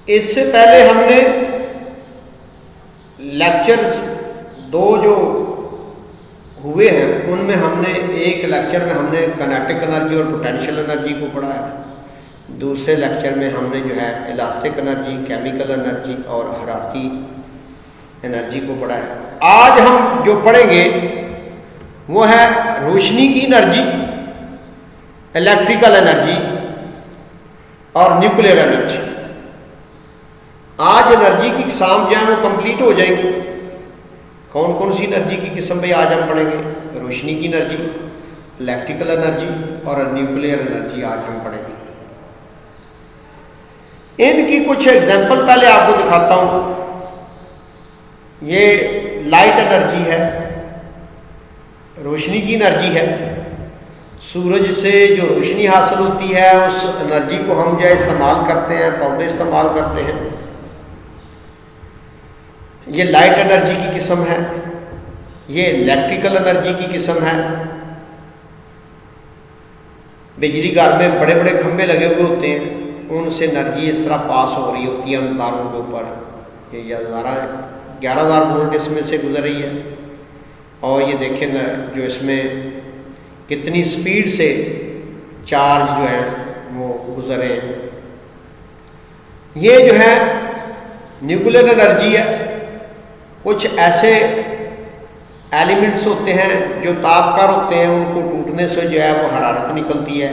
इससे पहले हमने लेक्चर्स 2 जो हुए हैं उनमें हमने एक लेक्चर में हमने काइनेटिक एनर्जी और पोटेंशियल एनर्जी को पढ़ा है, दूसरे लेक्चर में हमने जो है इलास्टिक एनर्जी, केमिकल एनर्जी और हरारती एनर्जी को पढ़ा है। आज हम जो पढ़ेंगे वो है रोशनी की एनर्जी, इलेक्ट्रिकल एनर्जी और न्यूक्लियर एनर्जी। आज एनर्जी की इकसाम जो है वो कंप्लीट हो जाएंगी। कौन कौन सी एनर्जी की किस्म भाई आज हम पढ़ेंगे? रोशनी की एनर्जी, इलेक्ट्रिकल एनर्जी और न्यूक्लियर एनर्जी आज हम पढ़ेंगे। इनकी कुछ एग्जाम्पल पहले आपको दिखाता हूं। ये लाइट एनर्जी है, रोशनी की एनर्जी है। सूरज से जो रोशनी हासिल होती है उस एनर्जी को हम जो इस्तेमाल करते हैं, पौधे इस्तेमाल करते हैं। ये लाइट एनर्जी की किस्म है, ये इलेक्ट्रिकल एनर्जी की किस्म है। बिजली घर में बड़े बड़े खंभे लगे हुए होते हैं, उनसे एनर्जी इस तरह पास हो रही होती है उन तारों के ऊपर। ये 11,000 वोल्ट इसमें से गुजर रही है। और ये देखें ना, जो इसमें कितनी स्पीड से चार्ज जो है वो गुजर रहे हैं। ये जो है न्यूक्लियर एनर्जी है। कुछ ऐसे एलिमेंट्स होते हैं जो तापकार होते हैं, उनको टूटने से जो है वो हरारत निकलती है,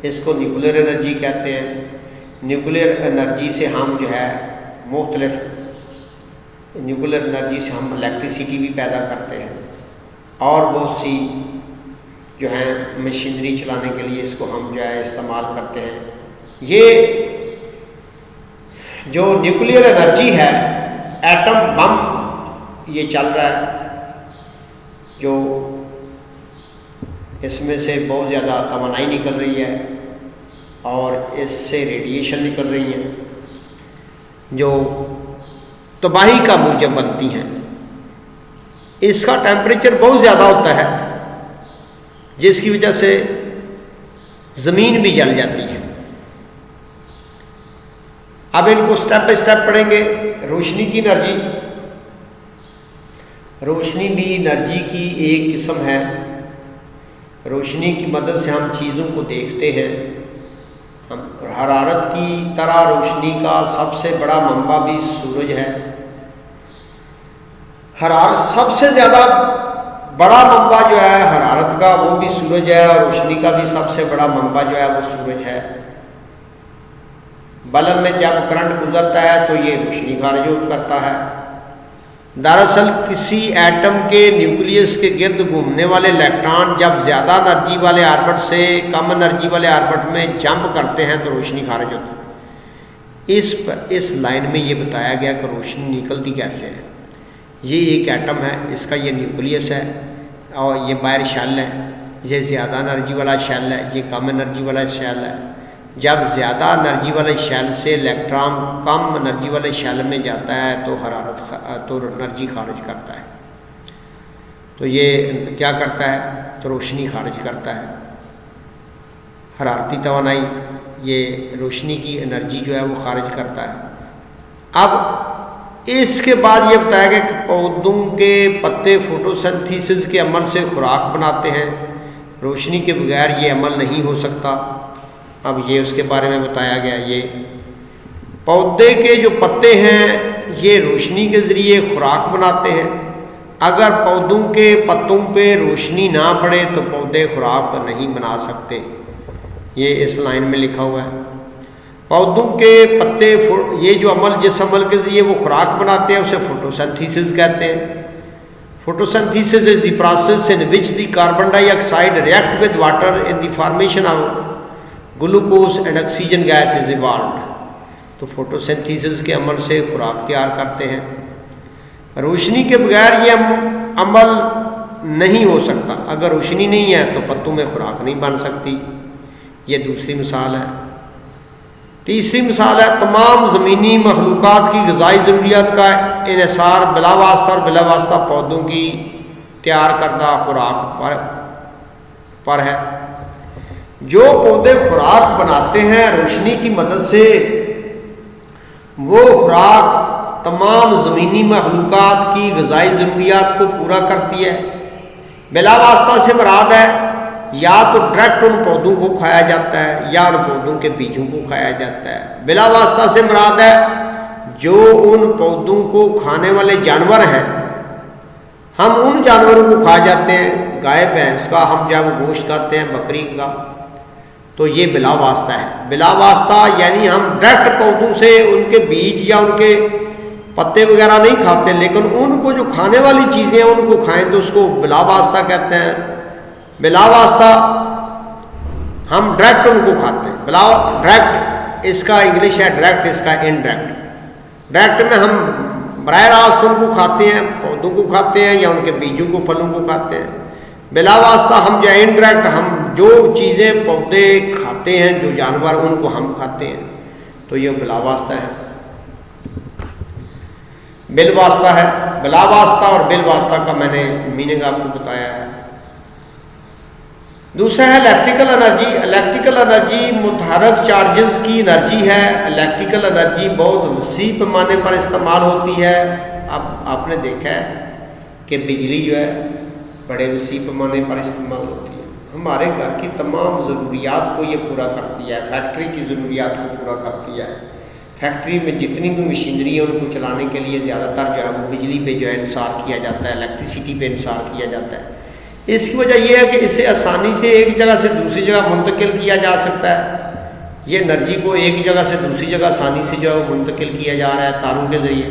इसको न्यूक्लियर एनर्जी कहते हैं। न्यूक्लियर एनर्जी से हम जो है मुख्तलिफ न्यूक्लियर एनर्जी से हम इलेक्ट्रिसिटी भी पैदा करते हैं और बहुत सी जो है मशीनरी चलाने के लिए इसको हम जो है इस्तेमाल करते हैं। ये जो न्यूक्लियर एनर्जी है, एटम बम ये चल रहा है, जो इसमें से बहुत ज़्यादा तवानाई निकल रही है और इससे रेडिएशन निकल रही है जो तबाही का मूजब बनती हैं। इसका टेम्परेचर बहुत ज़्यादा होता है जिसकी वजह से ज़मीन भी जल जाती है। अब इनको स्टेप बाय स्टेप पढ़ेंगे। रोशनी की एनर्जी, रोशनी भी एनर्जी की एक किस्म है। रोशनी की मदद से हम चीज़ों को देखते हैं। हम हरारत की तरह रोशनी का सबसे बड़ा मंबा भी सूरज है। हरारत सबसे ज़्यादा बड़ा मंबा जो है हरारत का वो भी सूरज है, और रोशनी का भी सबसे बड़ा मंबा जो है वो सूरज है। बल्ब में जब करंट गुजरता है तो ये रोशनी खारिज करता है। दरअसल किसी एटम के न्यूक्लियस के गिर्द घूमने वाले इलेक्ट्रॉन जब ज़्यादा एनर्जी वाले ऑर्बिट से कम एनर्जी वाले ऑर्बिट में जंप करते हैं तो रोशनी खारिज होती है। इस लाइन में ये बताया गया कि रोशनी निकलती कैसे है। ये एक एटम है, इसका ये न्यूक्लियस है और ये बाहर शेल है। ये ज़्यादा एनर्जी वाला शेल है, ये कम एनर्जी वाला शेल है। जब ज़्यादा एनर्जी वाले शेल से इलेक्ट्रॉन कम एनर्जी वाले शेल में जाता है तो एनर्जी खारिज करता है। तो ये क्या करता है? तो रोशनी खारिज करता है। हरारती तवानाई ये रोशनी की एनर्जी जो है वो खारिज करता है। अब इसके बाद ये बताया गया कि पौधों के पत्ते फोटोसिंथेसिस के अमल से खुराक बनाते हैं। रोशनी के बगैर ये अमल नहीं हो सकता। अब ये उसके बारे में बताया गया। ये पौधे के जो पत्ते हैं ये रोशनी के ज़रिए खुराक बनाते हैं। अगर पौधों के पत्तों पे रोशनी ना पड़े तो पौधे खुराक नहीं बना सकते। ये इस लाइन में लिखा हुआ है। पौधों के पत्ते, ये जो अमल, जिस अमल के ज़रिए वो खुराक बनाते हैं उसे फोटोसिंथेसिस कहते हैं। Photosynthesis is the process in which the carbon dioxide react with water in the formation of glucose and oxygen gas is evolved. तो फोटोसिंथेसिस के अमल से खुराक तैयार करते हैं। रोशनी के बगैर ये अमल नहीं हो सकता। अगर रोशनी नहीं है तो पत्तों में खुराक नहीं बन सकती। ये दूसरी मिसाल है। तीसरी मिसाल है, तमाम ज़मीनी मखलूक़ात की ग़िज़ाई ज़रूरियात का इन्हिसार बिलावास्ता और बिलावास्ता पौधों की तैयार करदा खुराक पर है। जो पौधे खुराक बनाते हैं रोशनी की मदद से, वो खुराक तमाम ज़मीनी मखलूक़ात की ग़िज़ाई ज़रूरियात को पूरा करती है। बिला वास्ता से मुराद है या तो डायरेक्ट उन पौधों को खाया जाता है या उन पौधों के बीजों को खाया जाता है। बिला वास्ता से मुराद है जो उन पौधों को खाने वाले जानवर हैं, हम उन जानवरों को खा जाते हैं। गाय भैंस का हम जब गोश्त खाते हैं, बकरी का, तो ये बिला वास्ता है। बिला वास्ता यानी हम डायरेक्ट पौधों से उनके बीज या उनके पत्ते वगैरह नहीं खाते, लेकिन उनको जो खाने वाली चीज़ें हैं उनको खाएं तो उसको बिला वास्ता कहते हैं। बिला वास्ता हम डायरेक्ट उनको खाते हैं। बिला डायरेक्ट इसका इंग्लिश है डायरेक्ट, इसका इनडायरेक्ट। डायरेक्ट में हम बराह रास्त उनको खाते हैं, पौधों को खाते हैं या उनके बीजों को, फलों को खाते हैं। बिला वास्ता हम जो इनडायरेक्ट, हम जो चीज़ें पौधे खाते हैं, जो जानवर, उनको हम खाते हैं, तो ये बिला वास्ता है। बिल वास्ता है। बिला वास्ता और बिल वास्ता का मैंने मीनिंग आपको बताया है। दूसरा है इलेक्ट्रिकल एनर्जी। इलेक्ट्रिकल एनर्जी मुतहरक चार्जेस की एनर्जी है। इलेक्ट्रिकल एनर्जी बहुत वसी पैमाने पर इस्तेमाल होती है। अब आपने देखा है कि बिजली जो है बड़े वसी पैमाने पर इस्तेमाल होती है। हमारे घर की तमाम ज़रूरियात को ये पूरा करती है, फैक्ट्री की ज़रूरियात को पूरा करती है। फैक्ट्री में जितनी भी मशीनरी है उनको चलाने के लिए ज़्यादातर जो है वो बिजली पे जो है इंसार किया जाता है, इलेक्ट्रिसिटी पे इंसार किया जाता है। इसकी वजह यह है कि इसे आसानी से एक जगह से दूसरी जगह मुंतकिल किया जा सकता है। ये एनर्जी को एक जगह से दूसरी जगह आसानी से जो है मुंतकिल किया जा रहा है तारों के ज़रिए,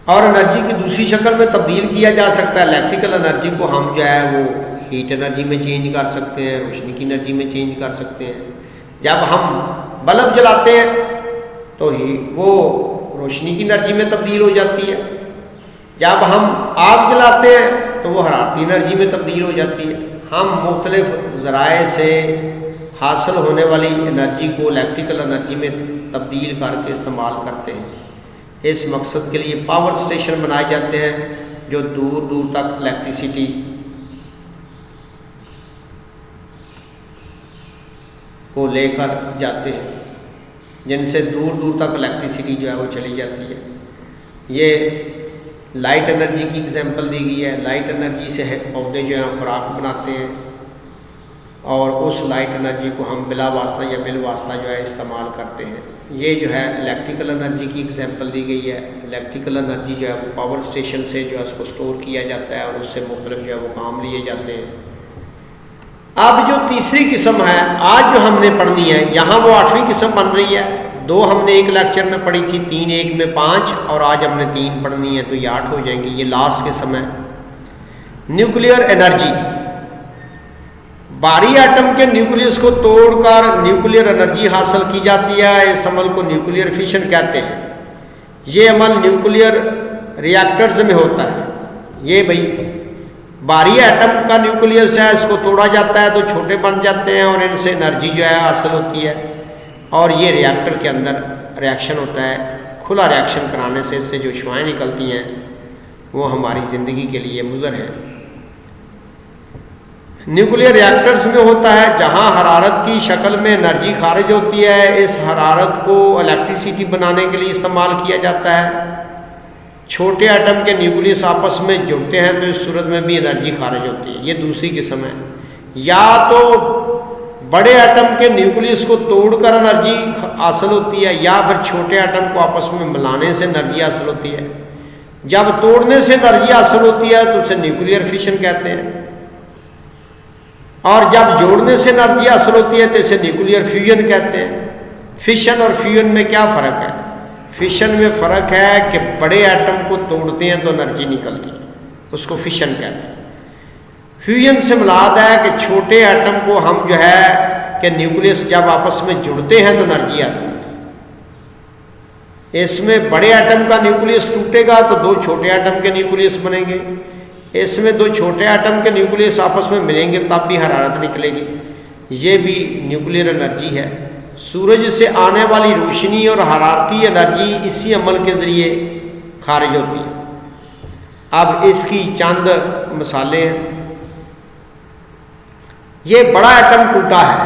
और एनर्जी की दूसरी शक्ल में तब्दील किया जा सकता है। इलेक्ट्रिकल एनर्जी को हम जो है वो हीट एनर्जी में चेंज कर सकते हैं, रोशनी की एनर्जी में चेंज कर सकते हैं। जब हम बल्ब जलाते हैं तो वो रोशनी की एनर्जी में तब्दील हो जाती है। जब हम आग जलाते हैं तो वो हरारती एनर्जी में तब्दील हो जाती है। हम मुख्तलिफ ज़राए से हासिल होने वाली एनर्जी को इलेक्ट्रिकल एनर्जी में तब्दील करके इस्तेमाल करते हैं। इस मकसद के लिए पावर स्टेशन बनाए जाते हैं जो दूर दूर तक इलेक्ट्रिसिटी को लेकर जाते हैं, जिनसे दूर दूर तक इलेक्ट्रिसिटी जो है वो चली जाती है। ये लाइट एनर्जी की एग्जांपल दी गई है। लाइट एनर्जी से पौधे जो हैं खुराक बनाते हैं, और उस लाइट एनर्जी को हम बिला वास्ता या बिल वास्ता जो है इस्तेमाल करते हैं। ये जो है इलेक्ट्रिकल एनर्जी की एग्जांपल दी गई है। इलेक्ट्रिकल एनर्जी जो है वो पावर स्टेशन से जो है उसको स्टोर किया जाता है और उससे मुख्तलिफ जो है वो काम लिए जाते हैं। अब जो तीसरी किस्म है आज जो हमने पढ़नी है, यहाँ वो 8वीं किस्म बन रही है। 2 हमने एक लेक्चर में पढ़ी थी, 3 एक में 5, और आज हमने 3 पढ़नी है, तो ये 8 हो जाएंगी। ये लास्ट किस्म है न्यूक्लियर एनर्जी। बाहरी एटम के न्यूक्लियस को तोड़कर न्यूक्लियर एनर्जी हासिल की जाती है। इस अमल को न्यूक्लियर फिशन कहते हैं। ये अमल न्यूक्लियर रिएक्टर्स में होता है। ये भाई बाहरी एटम का न्यूक्लियस है, इसको तोड़ा जाता है तो छोटे बन जाते हैं और इनसे एनर्जी जो है हासिल होती है, और ये रिएक्टर के अंदर रिएक्शन होता है। खुला रिएक्शन कराने से इससे जो शुआएँ निकलती हैं वो हमारी ज़िंदगी के लिए मुज़र है। न्यूक्लियर रिएक्टर्स में होता है जहां हरारत की शक्ल में एनर्जी खारिज होती है। इस हरारत को इलेक्ट्रिसिटी बनाने के लिए इस्तेमाल किया जाता है। छोटे एटम के न्यूक्लियस आपस में जुड़ते हैं तो इस सूरत में भी एनर्जी खारिज होती है। ये दूसरी किस्म है। या तो बड़े एटम के न्यूक्लियस को तोड़कर एनर्जी हासिल होती है, या फिर छोटे एटम को आपस में मिलाने से एनर्जी हासिल होती है। जब तोड़ने से एनर्जी हासिल होती है तो उसे न्यूक्लियर फिशन कहते हैं, और जब जोड़ने से एनर्जी हासिल होती है तो इसे न्यूक्लियर फ्यूजन कहते हैं। फिशन और फ्यूजन में क्या फ़र्क है? फिशन में फ़र्क है कि बड़े एटम को तोड़ते हैं तो एनर्जी निकलती है, उसको फिशन कहते हैं। फ्यूजन से मुराद है कि छोटे एटम को हम जो है कि न्यूक्लियस जब आपस में जुड़ते हैं तो एनर्जी हासिल होती है। इसमें बड़े एटम का न्यूक्लियस टूटेगा तो 2 छोटे एटम के न्यूक्लियस बनेंगे। इसमें 2 छोटे एटम के न्यूक्लियस आपस में मिलेंगे तब भी हरारत निकलेगी। ये भी न्यूक्लियर एनर्जी है। सूरज से आने वाली रोशनी और हरारती एनर्जी इसी अमल के ज़रिए खारिज होती है। अब इसकी चंद मिसालें हैं। ये बड़ा एटम टूटा है,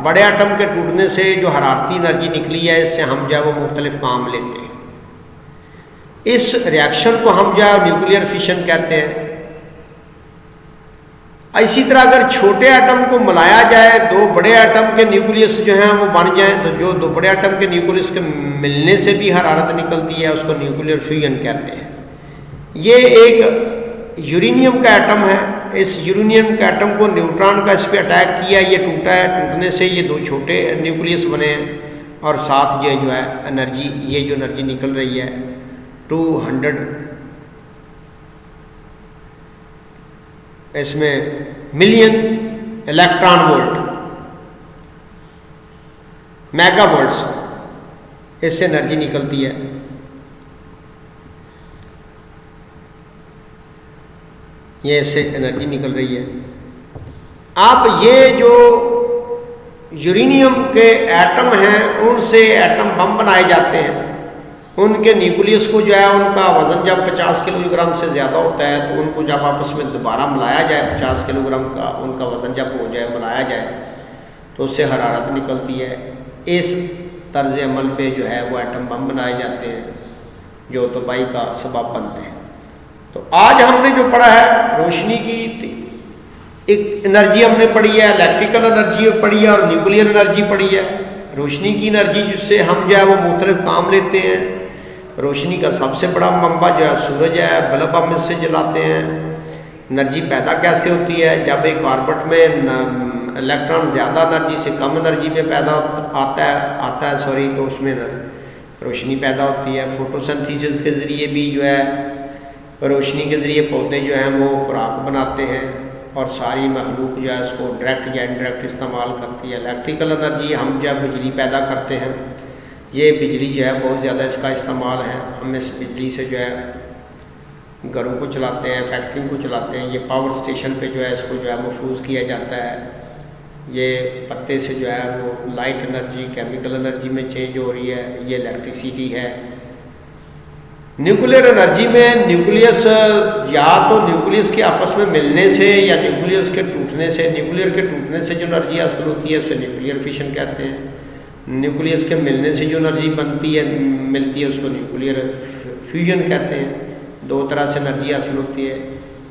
बड़े एटम के टूटने से जो हरारती एनर्जी निकली है, इससे हम जो है वो मुख्तलिफ काम लेते हैं। इस रिएक्शन को हम जो है न्यूक्लियर फिशन कहते हैं। इसी तरह अगर छोटे एटम को मिलाया जाए, दो बड़े एटम के न्यूक्लियस जो हैं वो बन जाएं, तो जो दो बड़े एटम के न्यूक्लियस के मिलने से भी हरारत निकलती है, उसको न्यूक्लियर फ्यूजन कहते हैं। ये एक यूरेनियम का एटम है। इस यूरेनियम के एटम को न्यूट्रॉन का इस पर अटैक किया, ये टूटा है, टूटने से ये दो छोटे न्यूक्लियस बने हैं और साथ ये जो है एनर्जी, ये जो एनर्जी निकल रही है 200, इसमें million electron volt, mega volts, इससे एनर्जी निकलती है। ये इससे एनर्जी निकल रही है। आप ये जो यूरेनियम के एटम हैं, उनसे एटम बम बनाए जाते हैं। उनके न्यूक्लियस को जो है उनका वज़न जब 50 किलोग्राम से ज़्यादा होता है, तो उनको जब आपस में दोबारा मिलाया जाए, 50 किलोग्राम का उनका वज़न जब हो जाए, मिलाया जाए, तो उससे हरारत निकलती है। इस तर्ज अमल पे जो है वो एटम बम बनाए जाते हैं, जो तबाही का सबब बनते हैं। तो आज हमने जो पढ़ा है, रोशनी की एक एनर्जी हमने पढ़ी है, इलेक्ट्रिकल एनर्जी पढ़ी है और न्यूक्लियर एनर्जी पढ़ी है। रोशनी की एनर्जी जिससे हम जो है वो मुख्तलिफ काम लेते हैं। रोशनी का सबसे बड़ा मंबा जो है सूरज है, बल्ब हम इससे जलाते हैं। एनर्जी पैदा कैसे होती है? जब एक ऑर्बिट में इलेक्ट्रॉन ज़्यादा एनर्जी से कम एनर्जी में पैदा आता है तो उसमें रोशनी पैदा होती है। फोटोसिंथेसिस के ज़रिए भी जो है रोशनी के ज़रिए पौधे जो हैं वो खुराक बनाते हैं और सारी मखलूक जो है इसको डायरेक्ट या इनडायरेक्ट इस्तेमाल करती है। इलेक्ट्रिकल एनर्जी हम जब बिजली पैदा करते हैं, ये बिजली जो है बहुत ज़्यादा इसका इस्तेमाल है। हम इस बिजली से जो है घरों को चलाते हैं, फैक्ट्री को चलाते हैं। ये पावर स्टेशन पे जो है इसको जो है महफूज किया जाता है। ये पत्ते से जो है वो लाइट एनर्जी केमिकल एनर्जी में चेंज हो रही है, ये इलेक्ट्रिसिटी है। न्यूक्लियर एनर्जी में न्यूक्लियस या तो न्यूक्लियस के आपस में मिलने से या न्यूक्लियस के टूटने से, न्यूक्लियर के टूटने से जो एनर्जी हासिल होती है उसे न्यूक्लियर फिशन कहते हैं। न्यूक्लियस के मिलने से जो एनर्जी मिलती है उसको न्यूक्लियर फ्यूजन कहते हैं। दो तरह से एनर्जी हासिल होती है।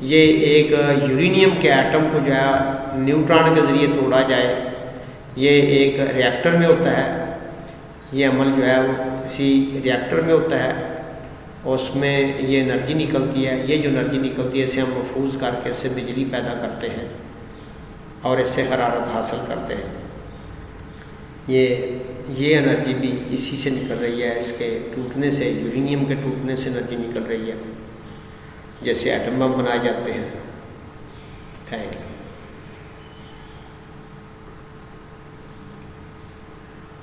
ये एक यूरेनियम के एटम को जो है न्यूट्रॉन के ज़रिए तोड़ा जाए, ये एक रिएक्टर में होता है। ये अमल जो है वो किसी रिएक्टर में होता है, उसमें ये एनर्जी निकलती है। ये जो एनर्जी निकलती है इसे हम महफूज करके इससे बिजली पैदा करते हैं और इससे हरारत हासिल करते हैं। ये एनर्जी भी इसी से निकल रही है, इसके टूटने से, यूरेनियम के टूटने से एनर्जी निकल रही है, जैसे एटम बम बनाए जाते हैं। Thank you.